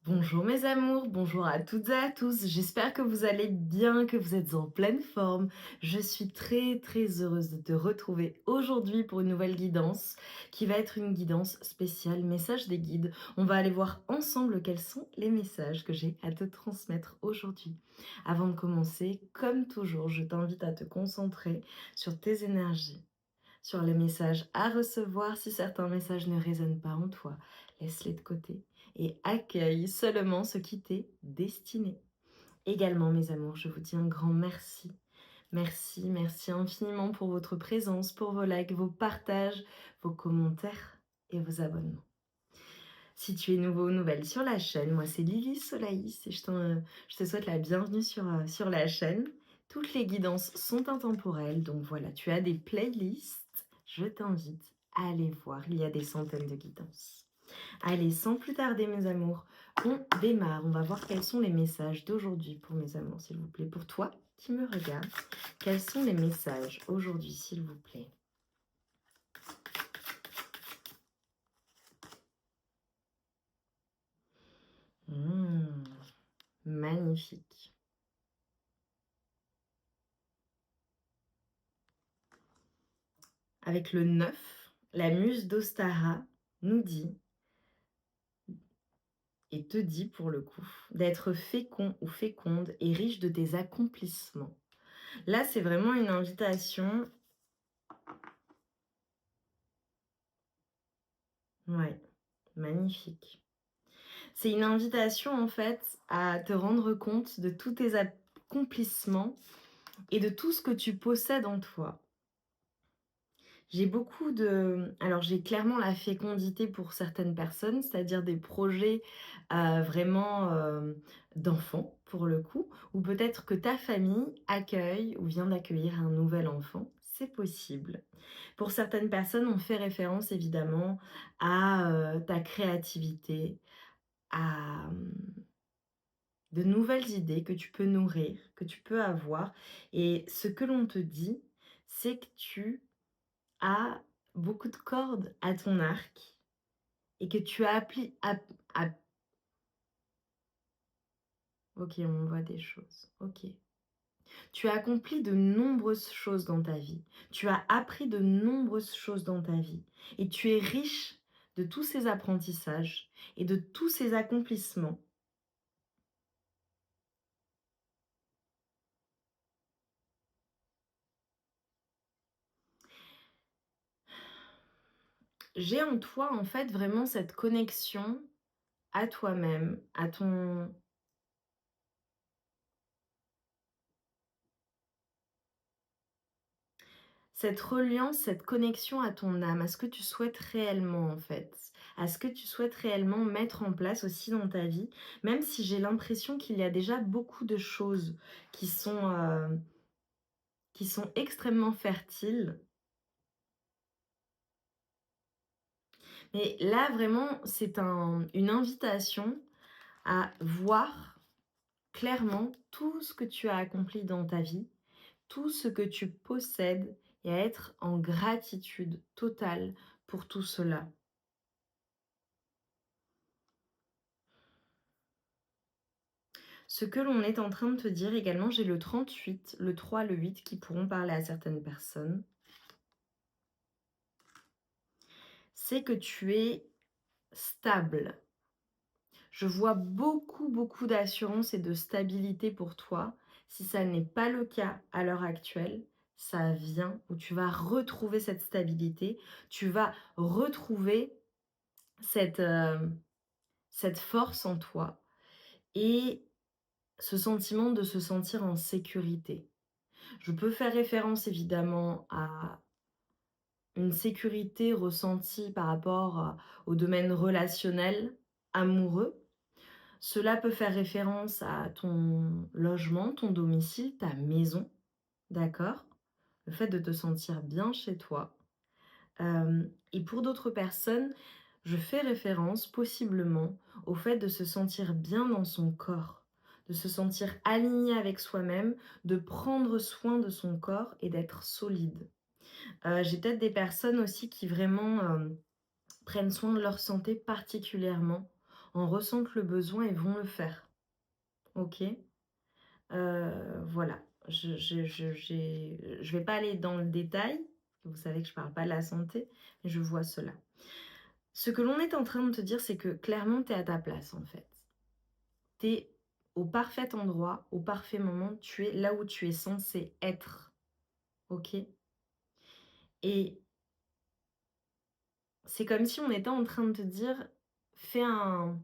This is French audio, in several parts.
Bonjour mes amours, bonjour à toutes et à tous. J'espère que vous allez bien, que vous êtes en pleine forme. Je suis très heureuse de te retrouver aujourd'hui pour une nouvelle guidance qui va être une guidance spéciale message des guides. On va aller voir ensemble quels sont les messages que j'ai à te transmettre aujourd'hui. Avant de commencer, comme toujours, je t'invite à te concentrer sur tes énergies, sur les messages à recevoir. Si certains messages ne résonnent pas en toi, laisse-les de côté et accueille seulement ce qui t'est destiné. Également, mes amours, je vous dis un grand merci. Merci infiniment pour votre présence, pour vos likes, vos partages, vos commentaires et vos abonnements. Si tu es nouveau ou nouvelle sur la chaîne, moi c'est Lily Solaïs et je te souhaite la bienvenue sur la chaîne. Toutes les guidances sont intemporelles, donc voilà, tu as des playlists. Je t'invite à aller voir, il y a des centaines de guidances. Allez, sans plus tarder mes amours, on démarre. On va voir quels sont les messages d'aujourd'hui pour mes amours, s'il vous plaît. Pour toi qui me regarde, quels sont les messages aujourd'hui, s'il vous plaît? Mmh, magnifique. Avec le 9, la muse d'Ostara nous dit, et te dit pour le coup, d'être fécond ou féconde et riche de tes accomplissements. Là, c'est vraiment une invitation. Ouais, magnifique. C'est une invitation en fait à te rendre compte de tous tes accomplissements et de tout ce que tu possèdes en toi. J'ai beaucoup de alors j'ai clairement la fécondité pour certaines personnes, c'est-à-dire des projets, vraiment, d'enfants pour le coup, ou peut-être que ta famille accueille ou vient d'accueillir un nouvel enfant, c'est possible. Pour certaines personnes, on fait référence évidemment à, ta créativité, à, de nouvelles idées que tu peux nourrir, que tu peux avoir, et ce que l'on te dit, c'est que tu as beaucoup de cordes à ton arc et que tu as appli ap OK, on voit des choses. OK. Tu as accompli de nombreuses choses dans ta vie. Tu as appris de nombreuses choses dans ta vie et tu es riche de tous ces apprentissages et de tous ces accomplissements. J'ai en toi, en fait, vraiment cette connexion à toi-même, à ton cette reliance, cette connexion à ton âme, à ce que tu souhaites réellement en fait, à ce que tu souhaites réellement mettre en place aussi dans ta vie, même si j'ai l'impression qu'il y a déjà beaucoup de choses qui sont extrêmement fertiles. Mais là vraiment, c'est une invitation à voir clairement tout ce que tu as accompli dans ta vie, tout ce que tu possèdes et à être en gratitude totale pour tout cela. Ce que l'on est en train de te dire également, j'ai le 38, le 3, le 8 qui pourront parler à certaines personnes, c'est que tu es stable. Je vois beaucoup d'assurance et de stabilité pour toi. Si ça n'est pas le cas à l'heure actuelle, ça vient où tu vas retrouver cette stabilité, tu vas retrouver cette, cette force en toi et ce sentiment de se sentir en sécurité. Je peux faire référence évidemment à une sécurité ressentie par rapport au domaine relationnel, amoureux. Cela peut faire référence à ton logement, ton domicile, ta maison, d'accord? Le fait de te sentir bien chez toi. Et pour d'autres personnes, je fais référence possiblement au fait de se sentir bien dans son corps, de se sentir aligné avec soi-même, de prendre soin de son corps et d'être solide. J'ai peut-être des personnes aussi qui vraiment, prennent soin de leur santé particulièrement en ressentent le besoin et vont le faire. OK? Voilà. Je vais pas aller dans le détail. Vous savez que je parle pas de la santé, mais je vois cela. Ce que l'on est en train de te dire, c'est que clairement, tu es à ta place, en fait. Tu es au parfait endroit, au parfait moment, tu es là où tu es censé être, OK? Et c'est comme si on était en train de te dire: «Fais un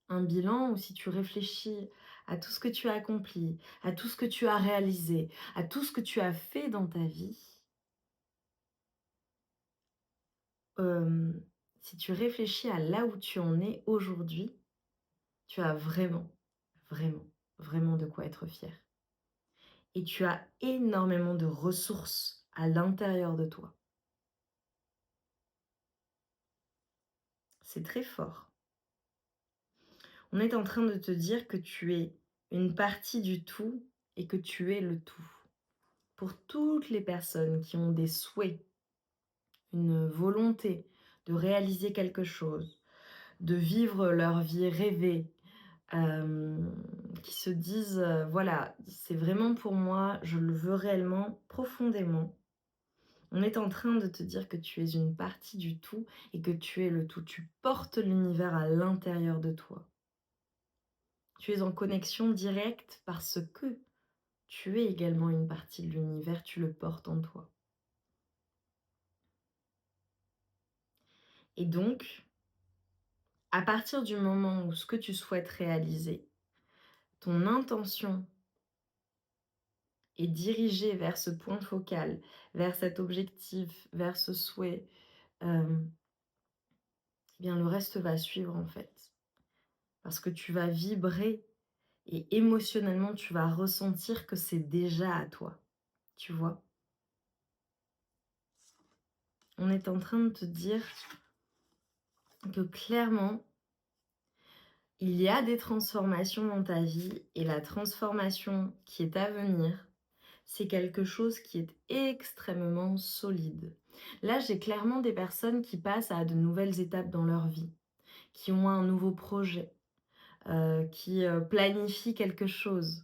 bilan», ou si tu réfléchis à tout ce que tu as accompli, à tout ce que tu as réalisé, à tout ce que tu as fait dans ta vie, hem, si tu réfléchis à là où tu en es aujourd'hui, tu as vraiment, vraiment, vraiment de quoi être fier. Et tu as énormément de ressources à l'intérieur de toi. C'est très fort. On est en train de te dire que tu es une partie du tout et que tu es le tout. Pour toutes les personnes qui ont des souhaits, une volonté de réaliser quelque chose, de vivre leur vie rêvée, qui se disent, «Voilà, c'est vraiment pour moi, je le veux réellement, profondément». On est en train de te dire que tu es une partie du tout et que tu es le tout. Tu portes l'univers à l'intérieur de toi. Tu es en connexion directe parce que tu es également une partie de l'univers, tu le portes en toi. Et donc, à partir du moment où ce que tu souhaites réaliser, ton intention est dirigée vers ce point focal, vers cet objectif, vers ce souhait, euh, eh bien le reste va suivre en fait. Parce que tu vas vibrer et émotionnellement, tu vas ressentir que c'est déjà à toi, tu vois? On est en train de te dire que clairement, il y a des transformations dans ta vie et la transformation qui est à venir, c'est quelque chose qui est extrêmement solide. Là, j'ai clairement des personnes qui passent à de nouvelles étapes dans leur vie, qui ont un nouveau projet, qui, planifient quelque chose.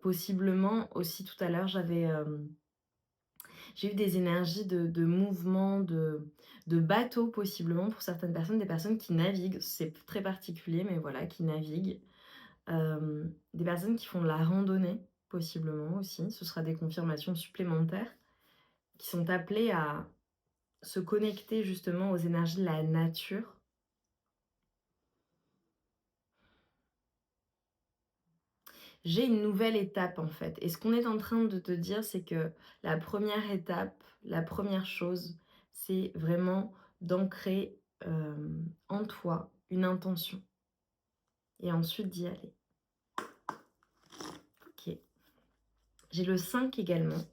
Possiblement aussi tout à l'heure, j'ai eu des énergies de mouvement, de bateau possiblement pour certaines personnes, des personnes qui naviguent, c'est très particulier, mais voilà, qui naviguent. Des personnes qui font de la randonnée, possiblement aussi, ce sera des confirmations supplémentaires, qui sont appelées à se connecter justement aux énergies de la nature. J'ai une nouvelle étape en fait, et ce qu'on est en train de te dire, c'est que la première étape, la première chose, c'est vraiment d'ancrer, en toi une intention et ensuite d'y aller. OK. J'ai le 5 également.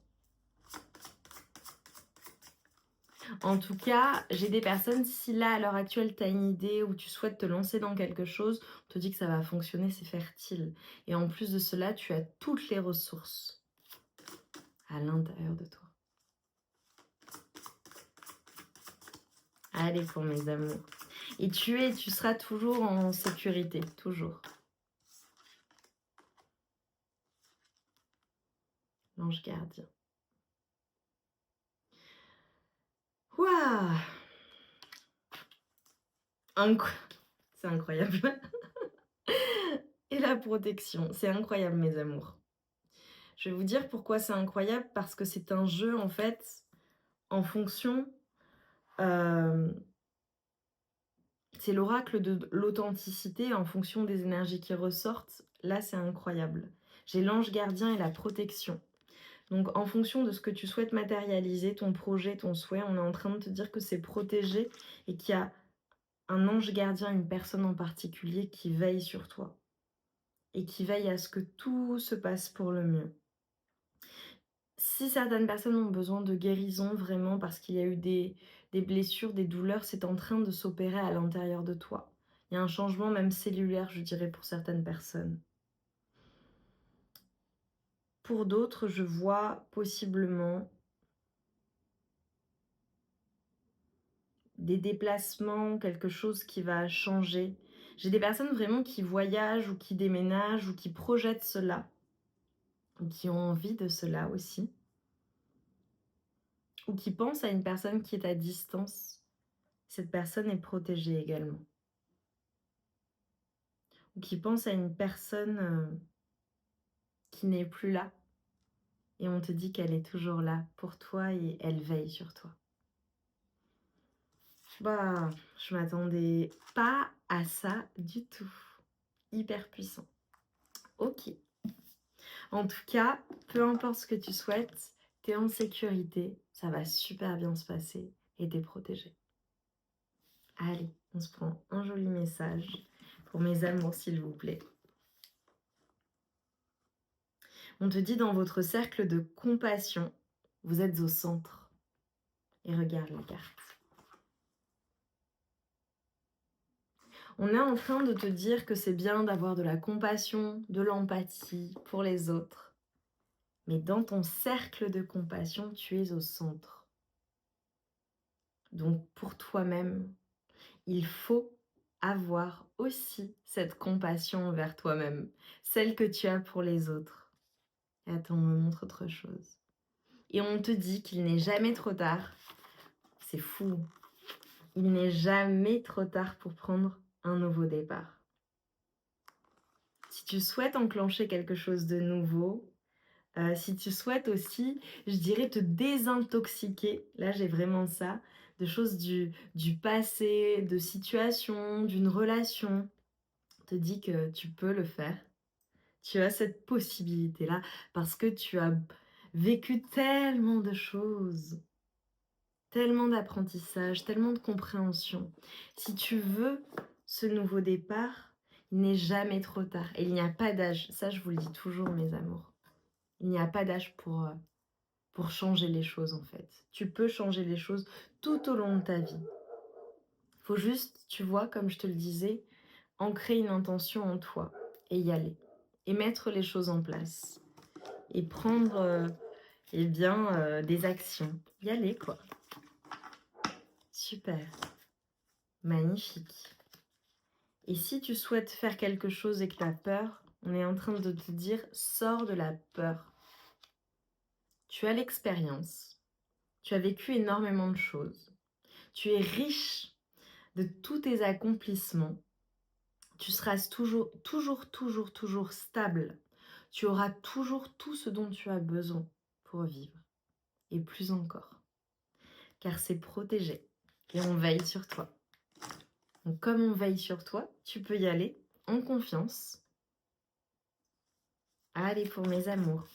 En tout cas, j'ai des personnes, si là, à l'heure actuelle, tu as une idée ou tu souhaites te lancer dans quelque chose, on te dit que ça va fonctionner, c'est fertile. Et en plus de cela, tu as toutes les ressources à l'intérieur de toi. Allez pour mes amours. Et tu seras toujours en sécurité, toujours. L'ange gardien. Waouh! C'est incroyable. Et la protection, c'est incroyable mes amours. Je vais vous dire pourquoi c'est incroyable, parce que c'est un jeu en fait, en fonction, hem, c'est l'oracle de l'authenticité en fonction des énergies qui ressortent. Là, c'est incroyable. J'ai l'ange gardien et la protection. Donc, en fonction de ce que tu souhaites matérialiser, ton projet, ton souhait, on est en train de te dire que c'est protégé et qu'il y a un ange gardien, une personne en particulier qui veille sur toi et qui veille à ce que tout se passe pour le mieux. Si certaines personnes ont besoin de guérison vraiment parce qu'il y a eu des blessures, des douleurs, c'est en train de s'opérer à l'intérieur de toi. Il y a un changement même cellulaire, je dirais, pour certaines personnes. Pour d'autres, je vois possiblement des déplacements, quelque chose qui va changer. J'ai des personnes vraiment qui voyagent ou qui déménagent ou qui projettent cela ou qui ont envie de cela aussi ou qui pensent à une personne qui est à distance. Cette personne est protégée également. Ou qui pensent à une personne, qui n'est plus là et on te dit qu'elle est toujours là pour toi et elle veille sur toi. Bah, je m'attendais pas à ça du tout. Hyper puissant. OK. En tout cas, peu importe ce que tu souhaites, tu es en sécurité, ça va super bien se passer et tu es protégé. Allez, on se prend un joli message pour mes amours, s'il vous plaît. On te dit dans votre cercle de compassion, vous êtes au centre. Et regarde la carte. On est en train de te dire que c'est bien d'avoir de la compassion, de l'empathie pour les autres. Mais dans ton cercle de compassion, tu es au centre. Donc pour toi-même, il faut avoir aussi cette compassion envers toi-même, celle que tu as pour les autres. Et attends, on me montre autre chose. Et on te dit qu'il n'est jamais trop tard. C'est fou. Il n'est jamais trop tard pour prendre un nouveau départ. Si tu souhaites enclencher quelque chose de nouveau, si tu souhaites aussi, je dirais te désintoxiquer, là j'ai vraiment ça, de choses du passé, de situations, d'une relation, te dis que tu peux le faire. Tu as cette possibilité-là parce que tu as vécu tellement de choses, tellement d'apprentissage, tellement de compréhension. Si tu veux ce nouveau départ, il n'est jamais trop tard. Et il n'y a pas d'âge. Ça, je vous le dis toujours, mes amours. Il n'y a pas d'âge pour changer les choses, en fait. Tu peux changer les choses tout au long de ta vie. Il faut juste, tu vois, comme je te le disais, ancrer une intention en toi et y aller. Et mettre les choses en place. Et prendre, des actions. Y aller, quoi. Super. Magnifique. Et si tu souhaites faire quelque chose et que tu as peur, on est en train de te dire, sors de la peur. Tu as l'expérience. Tu as vécu énormément de choses. Tu es riche de tous tes accomplissements. Tu seras toujours stable. Tu auras toujours tout ce dont tu as besoin pour vivre. Et plus encore. Car c'est protégé. Et on veille sur toi. Donc comme on veille sur toi, tu peux y aller en confiance. Allez pour mes amours.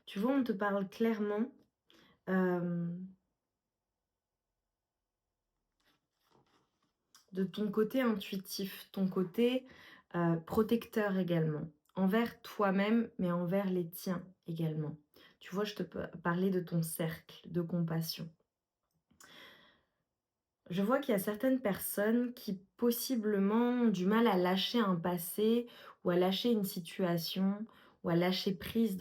Tu vois, on te parle clairement de ton côté intuitif, ton côté protecteur également, envers toi-même, mais envers les tiens également. Tu vois, je te parlais de ton cercle de compassion. Je vois qu'il y a certaines personnes qui possiblement ont du mal à lâcher un passé ou à lâcher une situation ou à lâcher prise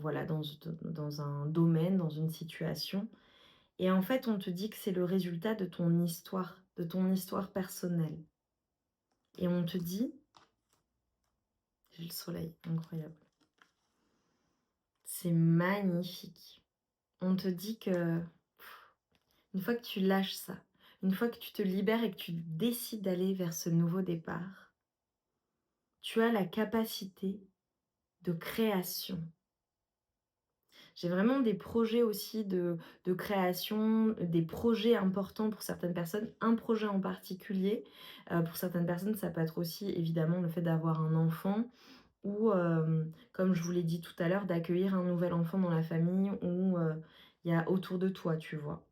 voilà, dans un domaine, dans une situation. Et en fait, on te dit que c'est le résultat de ton histoire personnelle. Et on te dit, j'ai le soleil, incroyable. C'est magnifique. On te dit que une fois que tu lâches ça, une fois que tu te libères et que tu décides d'aller vers ce nouveau départ, tu as la capacité de création. J'ai vraiment des projets aussi de création, des projets importants pour certaines personnes, un projet en particulier. Pour certaines personnes, ça peut être aussi évidemment le fait d'avoir un enfant ou, comme je vous l'ai dit tout à l'heure, d'accueillir un nouvel enfant dans la famille ou il y a autour de toi, tu vois.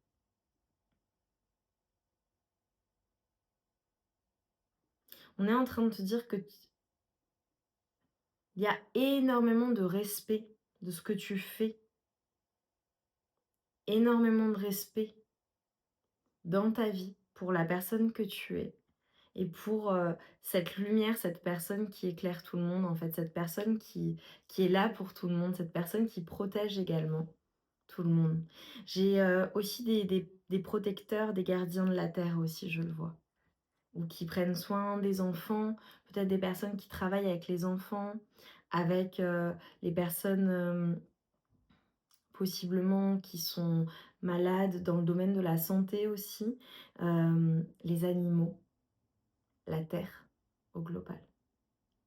On est en train de te dire que il y a énormément de respect de ce que tu fais, énormément de respect dans ta vie pour la personne que tu es et pour, cette lumière, cette personne qui éclaire tout le monde, en fait, cette personne qui est là pour tout le monde, cette personne qui protège également. tout le monde. J'ai, aussi des protecteurs, des gardiens de la terre aussi, je le vois. Ou qui prennent soin des enfants, peut-être des personnes qui travaillent avec les enfants, avec, les personnes, possiblement qui sont malades dans le domaine de la santé aussi, les animaux, la terre au global.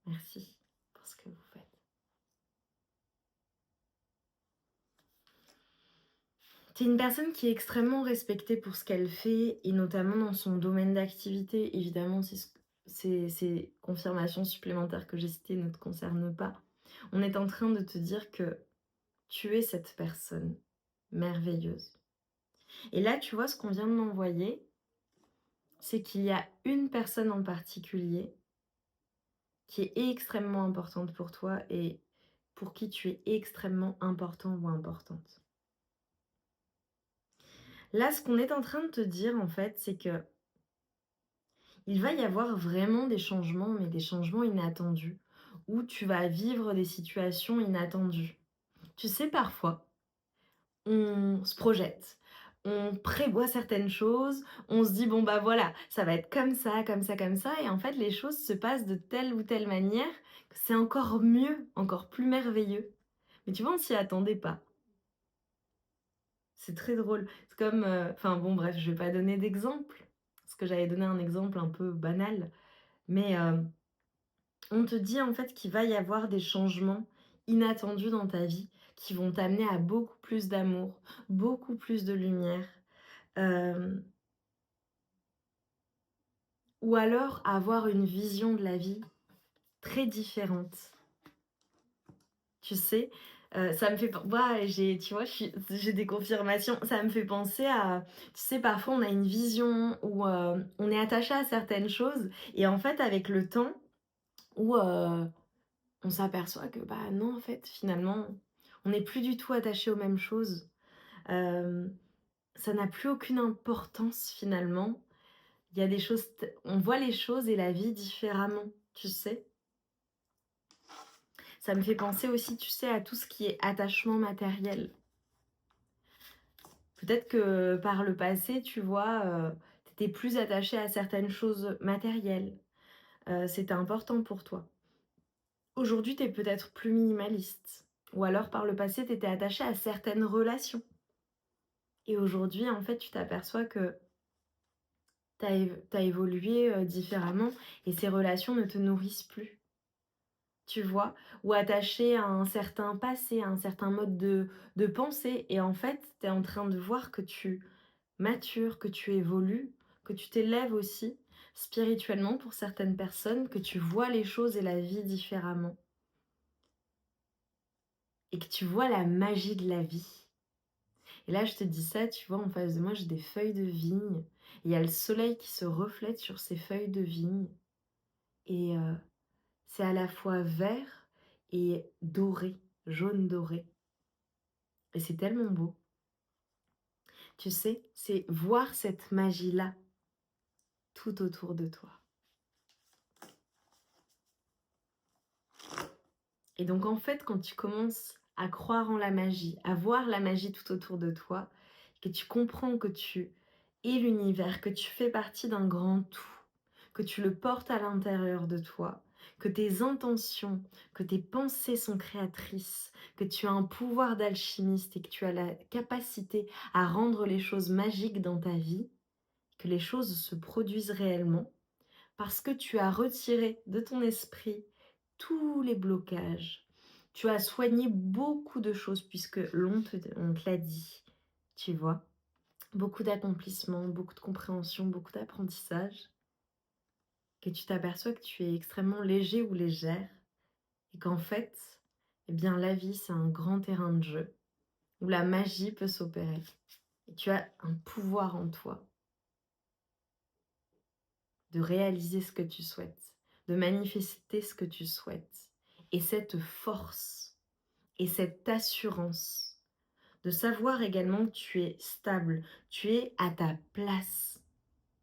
Merci pour ce que vous faites. Tu es une personne qui est extrêmement respectée pour ce qu'elle fait et notamment dans son domaine d'activité. Évidemment, ces confirmations supplémentaires que j'ai citées ne te concernent pas. On est en train de te dire que tu es cette personne merveilleuse. Et là, tu vois, ce qu'on vient de m'envoyer, c'est qu'il y a une personne en particulier qui est extrêmement importante pour toi et pour qui tu es extrêmement important ou importante. Là, ce qu'on est en train de te dire, en fait, c'est que il va y avoir vraiment des changements, mais des changements inattendus, où tu vas vivre des situations inattendues. Tu sais, parfois, on se projette, on prévoit certaines choses, on se dit: «Bon, bah, voilà, ça va être comme ça, comme ça, comme ça» et en fait, les choses se passent de telle ou telle manière que c'est encore mieux, encore plus merveilleux. Mais tu vois, on s'y attendait pas. C'est très drôle. C'est comme, enfin bon, bref, je vais pas donner d'exemple, parce que j'allais donner un exemple un peu banal, mais on te dit en fait qu'il va y avoir des changements inattendus dans ta vie qui vont t'amener à beaucoup plus d'amour, beaucoup plus de lumière, hem, ou alors avoir une vision de la vie très différente. Tu sais? Ça me fait pen ouais, tu vois, j'ai des confirmations. Ça me fait penser à tu sais, parfois on a une vision où, on est attaché à certaines choses et en fait avec le temps où, on s'aperçoit que, bah, non, en fait, finalement, on n'est plus du tout attaché aux mêmes choses. Hem, Ça n'a plus aucune importance finalement. Il y a des choses on voit les choses et la vie différemment, tu sais? Ça me fait penser aussi, tu sais, à tout ce qui est attachement matériel. Peut-être que par le passé, tu vois, tu étais plus attaché à certaines choses matérielles, c'était important pour toi. Aujourd'hui, tu es peut-être plus minimaliste ou alors par le passé, tu étais attaché à certaines relations et aujourd'hui, en fait, tu t'aperçois que tu as évolué, différemment et ces relations ne te nourrissent plus, tu vois? Ou attaché à un certain passé, à un certain mode de pensée et en fait, tu es en train de voir que tu matures, que tu évolues, que tu t'élèves aussi spirituellement pour certaines personnes, que tu vois les choses et la vie différemment et que tu vois la magie de la vie. Et là, je te dis ça, tu vois, en face de moi, j'ai des feuilles de vigne. Il y a le soleil qui se reflète sur ces feuilles de vigne et c'est à la fois vert et doré, jaune doré et c'est tellement beau. Tu sais, c'est voir cette magie-là tout autour de toi. Et donc en fait, quand tu commences à croire en la magie, à voir la magie tout autour de toi, que tu comprends que tu es l'univers, que tu fais partie d'un grand tout, que tu le portes à l'intérieur de toi, que tes intentions, que tes pensées sont créatrices, que tu as un pouvoir d'alchimiste et que tu as la capacité à rendre les choses magiques dans ta vie, que les choses se produisent réellement, parce que tu as retiré de ton esprit tous les blocages. Tu as soigné beaucoup de choses puisque on te l'a dit, tu vois. Beaucoup d'accomplissements, beaucoup de compréhension, beaucoup d'apprentissage. Que tu t'aperçois que tu es extrêmement léger ou légère et qu'en fait, eh bien, la vie, c'est un grand terrain de jeu où la magie peut s'opérer. Et tu as un pouvoir en toi de réaliser ce que tu souhaites, de manifester ce que tu souhaites. Et cette force et cette assurance de savoir également que tu es stable, tu es à ta place,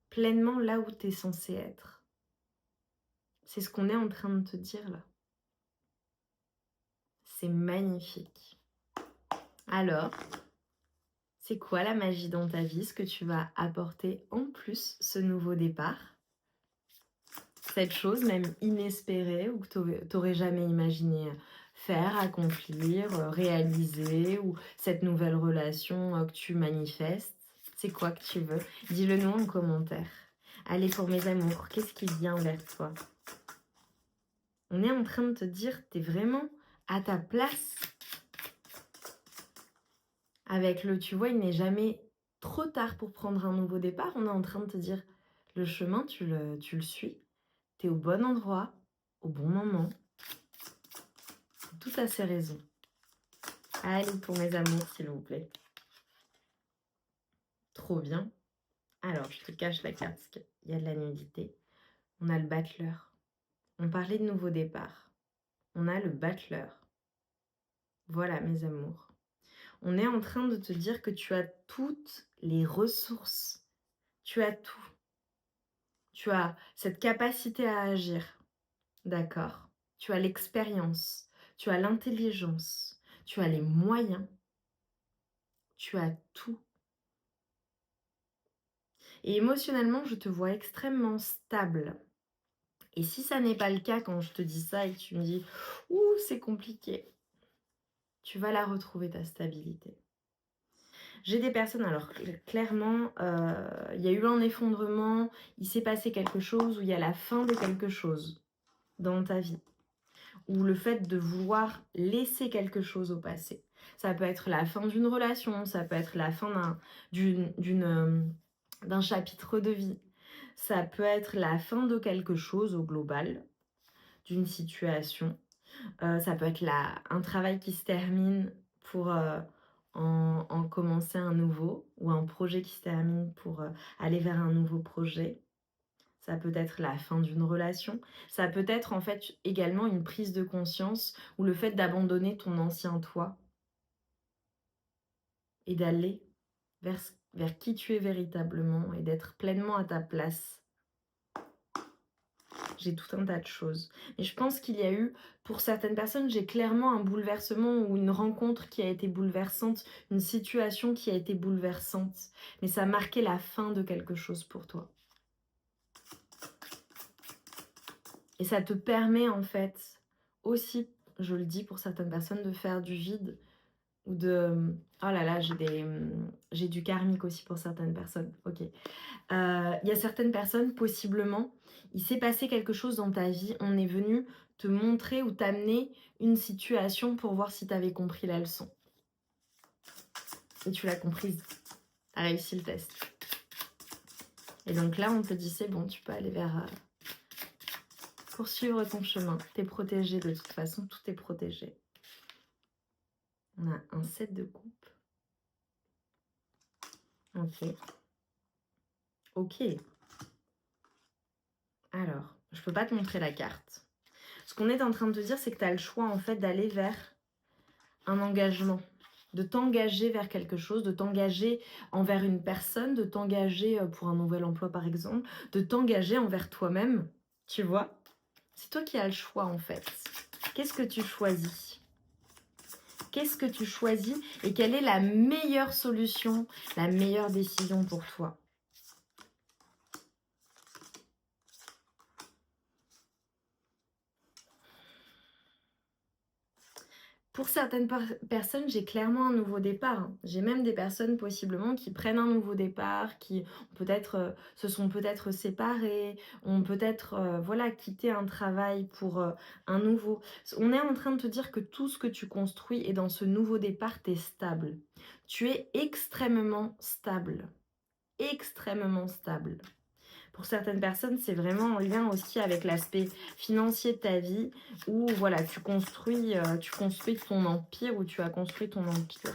pleinement là où tu es censé être. C'est ce qu'on est en train de te dire là. C'est magnifique. Alors, C'est quoi la magie dans ta vie, ce que tu vas apporter en plus ce nouveau départ? Cette chose même inespérée ou que tu jamais imaginé faire, accomplir, réaliser ou cette nouvelle relation, que tu manifestes? C'est quoi que tu veux? Dis-le nous en commentaire. Allez pour mes amours, qu'est-ce qui vient vers toi? On est en train de te dire, tu es vraiment à ta place avec le tu vois, il n'est jamais trop tard pour prendre un nouveau départ. On est en train de te dire, le chemin, tu le suis. Tu es au bon endroit, au bon moment. Tout à ses raisons. Allez pour mes amours, s'il vous plaît. Trop bien. Alors, je te cache la carte parce qu'il y a de la nudité. On a le battleur. On parlait de nouveau départ. On a le battleur. Voilà, mes amours. On est en train de te dire que tu as toutes les ressources. Tu as tout. Tu as cette capacité à agir. D'accord? Tu as l'expérience. Tu as l'intelligence. Tu as les moyens. Tu as tout. Et émotionnellement, je te vois extrêmement stable. Et si ça n'est pas le cas quand je te dis ça et que tu me dis « Ouh, c'est compliqué », tu vas la retrouver, ta stabilité. J'ai des personnes, alors clairement, il y a eu un effondrement, il s'est passé quelque chose, ou il y a la fin de quelque chose dans ta vie. Ou le fait de vouloir laisser quelque chose au passé. Ça peut être la fin d'une relation, ça peut être la fin d'un chapitre de vie. Ça peut être la fin de quelque chose au global, d'une situation. Ça peut être un travail qui se termine pour en commencer un nouveau, ou un projet qui se termine pour aller vers un nouveau projet. Ça peut être la fin d'une relation. Ça peut être en fait également une prise de conscience ou le fait d'abandonner ton ancien toi et d'aller vers qui tu es véritablement et d'être pleinement à ta place. J'ai tout un tas de choses. Et je pense qu'il y a eu, pour certaines personnes, j'ai clairement un bouleversement ou une rencontre qui a été bouleversante, une situation qui a été bouleversante. Mais ça a marqué la fin de quelque chose pour toi. Et ça te permet en fait aussi, je le dis pour certaines personnes, de faire du vide ou de... Oh là là, j'ai du karmique aussi pour certaines personnes. Ok. Il y a certaines personnes, possiblement, il s'est passé quelque chose dans ta vie, on est venu te montrer ou t'amener une situation pour voir si tu avais compris la leçon. Et tu l'as comprise. Tu as réussi le test. Et donc là, on te dit, c'est bon, tu peux aller vers... poursuivre ton chemin. Tu es protégé de toute façon, tout est protégé. On a un 7 de coupe. Ok. Ok. Alors, je peux pas te montrer la carte. Ce qu'on est en train de te dire, c'est que tu as le choix en fait d'aller vers un engagement, de t'engager vers quelque chose, de t'engager envers une personne, de t'engager pour un nouvel emploi par exemple, de t'engager envers toi-même, tu vois. C'est toi qui as le choix en fait. Qu'est-ce que tu choisis? Qu'est-ce que tu choisis et quelle est la meilleure solution, la meilleure décision pour toi? Pour certaines personnes, j'ai clairement un nouveau départ, hein. J'ai même des personnes possiblement qui prennent un nouveau départ, qui peut-être se sont peut-être séparées, ont peut-être voilà, quitté un travail pour un nouveau. On est en train de te dire que tout ce que tu construis et dans ce nouveau départ, tu es stable. Tu es extrêmement stable. Extrêmement stable. Pour certaines personnes, c'est vraiment en lien aussi avec l'aspect financier de ta vie, où voilà, tu construis ton empire, ou tu as construit ton empire.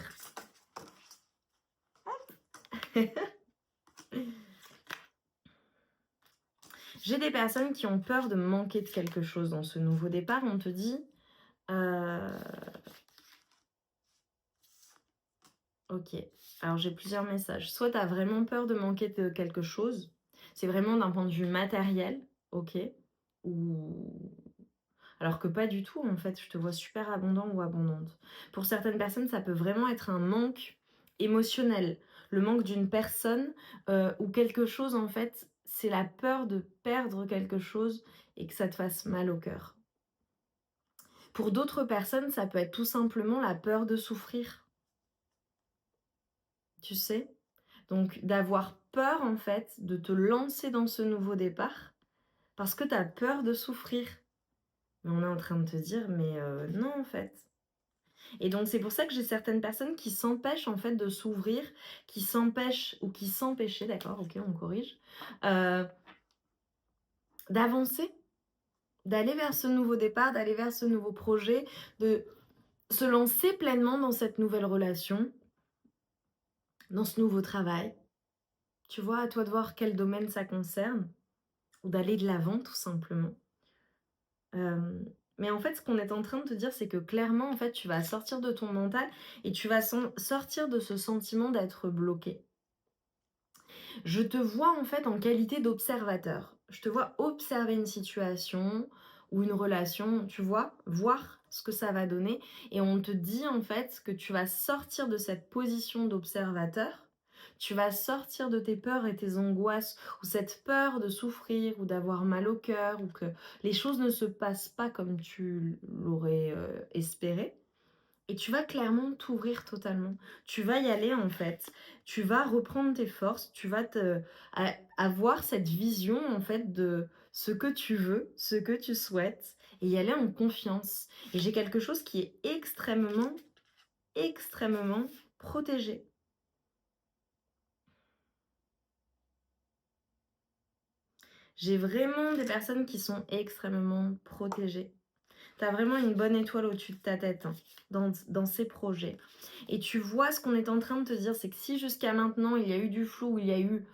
J'ai des personnes qui ont peur de manquer de quelque chose dans ce nouveau départ. On te dit... Ok, alors j'ai plusieurs messages. Soit tu as vraiment peur de manquer de quelque chose, c'est vraiment d'un point de vue matériel, ok, ou... Alors que pas du tout, en fait, je te vois super abondant ou abondante. Pour certaines personnes, ça peut vraiment être un manque émotionnel, le manque d'une personne, ou quelque chose en fait, c'est la peur de perdre quelque chose et que ça te fasse mal au cœur. Pour d'autres personnes, ça peut être tout simplement la peur de souffrir, tu sais? Donc d'avoir peur en fait de te lancer dans ce nouveau départ parce que tu as peur de souffrir. Mais on est en train de te dire: «Mais non en fait». Et donc c'est pour ça que j'ai certaines personnes qui s'empêchent en fait de s'ouvrir, qui s'empêchent ou qui s'empêchaient, d'accord, OK, on corrige, heu, d'avancer, d'aller vers ce nouveau départ, d'aller vers ce nouveau projet, de se lancer pleinement dans cette nouvelle relation, dans ce nouveau travail. Tu vois? À toi de voir quel domaine ça concerne ou d'aller de l'avant tout simplement. Mais en fait, ce qu'on est en train de te dire, c'est que clairement, en fait, tu vas sortir de ton mental et tu vas sortir de ce sentiment d'être bloqué. Je te vois en fait en qualité d'observateur. Je te vois observer une situation ou une relation, tu vois, voir ce que ça va donner. Et on te dit en fait que tu vas sortir de cette position d'observateur. Tu vas sortir de tes peurs et tes angoisses, ou cette peur de souffrir, ou d'avoir mal au cœur, ou que les choses ne se passent pas comme tu l'aurais espéré. Et tu vas clairement t'ouvrir totalement. Tu vas y aller en fait. Tu vas reprendre tes forces, tu vas avoir cette vision en fait de ce que tu veux, ce que tu souhaites et y aller en confiance. Et j'ai quelque chose qui est extrêmement, extrêmement protégé. J'ai vraiment des personnes qui sont extrêmement protégées. Tu as vraiment une bonne étoile au-dessus de ta tête, hein, dans ces projets. Et tu vois, ce qu'on est en train de te dire, c'est que si jusqu'à maintenant, il y a eu du flou, il y a eu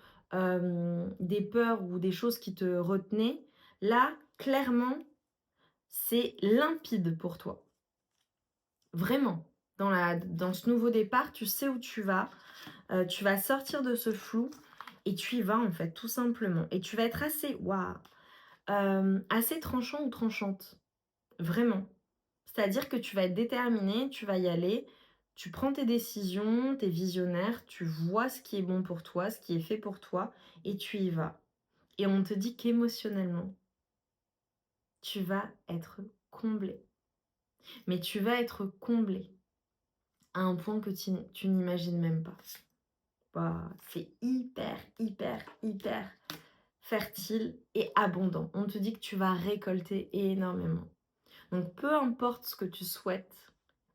des peurs ou des choses qui te retenaient, là, clairement, c'est limpide pour toi. Vraiment. Dans ce nouveau départ, tu sais où tu vas sortir de ce flou et tu y vas, en fait, tout simplement. Et tu vas être assez, waouh, assez tranchant ou tranchante. Vraiment. C'est-à-dire que tu vas être déterminé, tu vas y aller, tu prends tes décisions, tu es visionnaire, tu vois ce qui est bon pour toi, ce qui est fait pour toi et tu y vas. Et on te dit qu'émotionnellement, tu vas être comblé. Mais tu vas être comblé à un point que tu n'imagines même pas. Waouh, c'est hyper, hyper, hyper fertile et abondant. On te dit que tu vas récolter énormément. Donc peu importe ce que tu souhaites,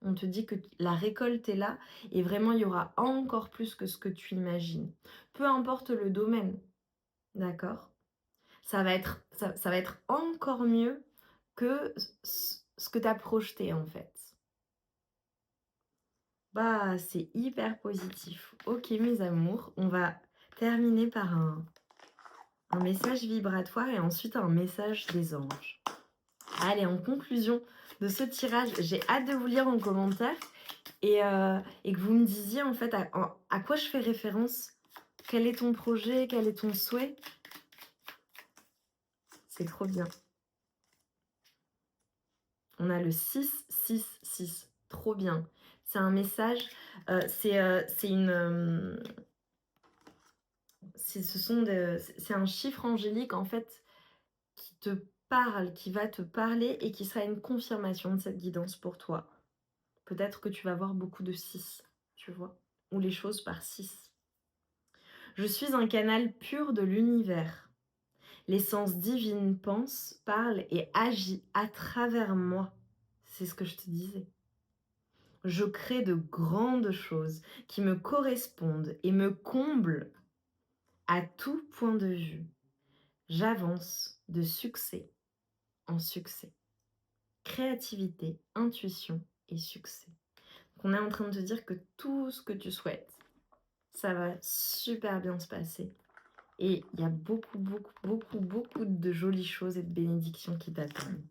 on te dit que la récolte est là et vraiment il y aura encore plus que ce que tu imagines. Peu importe le domaine, d'accord? Ça va être encore mieux que ce que tu as projeté en fait. Bah, c'est hyper positif. OK mes amours, on va terminer par un message vibratoire et ensuite un message des anges. Allez, en conclusion de ce tirage, j'ai hâte de vous lire en commentaire et que vous me disiez en fait à quoi je fais référence. Quel est ton projet? Quel est ton souhait? C'est trop bien. On a le 666. Trop bien. C'est un message, c'est une, c'est un chiffre angélique en fait qui te parle, qui va te parler et qui sera une confirmation de cette guidance pour toi. Peut-être que tu vas voir beaucoup de 6, tu vois? Ou les choses par 6. Je suis un canal pur de l'univers. L'essence divine pense, parle et agit à travers moi. C'est ce que je te disais. Je crée de grandes choses qui me correspondent et me comblent à tout point de vue. J'avance de succès en succès. Créativité, intuition et succès. Donc on est en train de te dire que tout ce que tu souhaites, ça va super bien se passer. Et il y a beaucoup, beaucoup, beaucoup, beaucoup de jolies choses et de bénédictions qui t'attendent.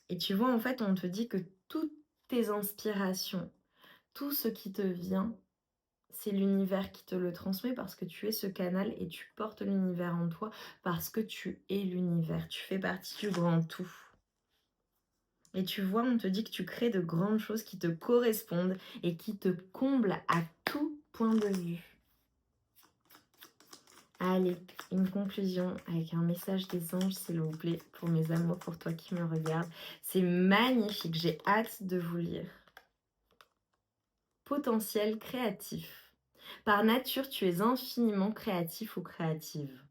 Et tu vois, en fait, on te dit que toutes tes inspirations, tout ce qui te vient, c'est l'univers qui te le transmet parce que tu es ce canal et tu portes l'univers en toi parce que tu es l'univers. Tu fais partie du grand tout. Et tu vois, on te dit que tu crées de grandes choses qui te correspondent et qui te comblent à tout point de vue. Allez, une conclusion avec un message des anges, s'il vous plaît, pour mes amours, pour toi qui me regardes. C'est magnifique, j'ai hâte de vous lire. Potentiel créatif. Par nature, tu es infiniment créatif ou créative.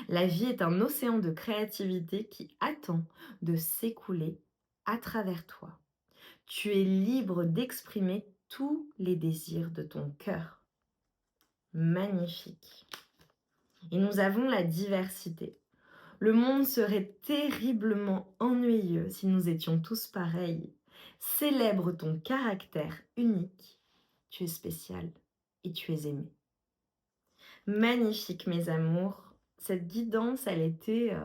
La vie est un océan de créativité qui attend de s'écouler à travers toi. Tu es libre d'exprimer tous les désirs de ton cœur. Magnifique. Et nous avons la diversité. Le monde serait terriblement ennuyeux si nous étions tous pareils. Célèbre ton caractère unique. Tu es spécial et tu es aimé. Magnifique, mes amours. Cette guidance, elle était...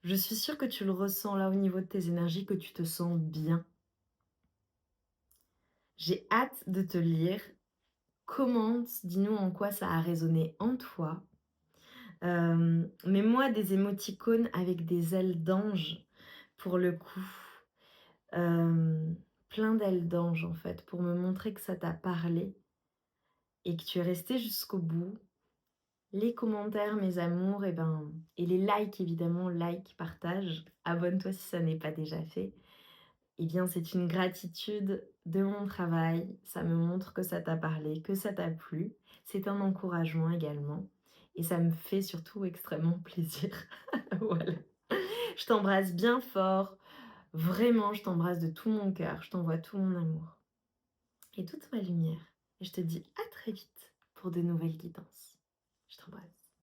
je suis sûre que tu le ressens là au niveau de tes énergies, que tu te sens bien. J'ai hâte de te lire. Commente, dis-nous en quoi ça a résonné en toi. Mets-moi des émoticônes avec des ailes d'ange pour le coup. Plein d'ailes d'ange en fait, pour me montrer que ça t'a parlé et que tu es resté jusqu'au bout. Les commentaires, mes amours, et les likes évidemment, like, partage. Abonne-toi si ça n'est pas déjà fait. Eh bien, c'est une gratitude de mon travail. Ça me montre que ça t'a parlé, que ça t'a plu. C'est un encouragement également. Et ça me fait surtout extrêmement plaisir. Voilà. Je t'embrasse bien fort. Vraiment, je t'embrasse de tout mon cœur. Je t'envoie tout mon amour et toute ma lumière. Et je te dis à très vite pour de nouvelles guidances. Je t'embrasse.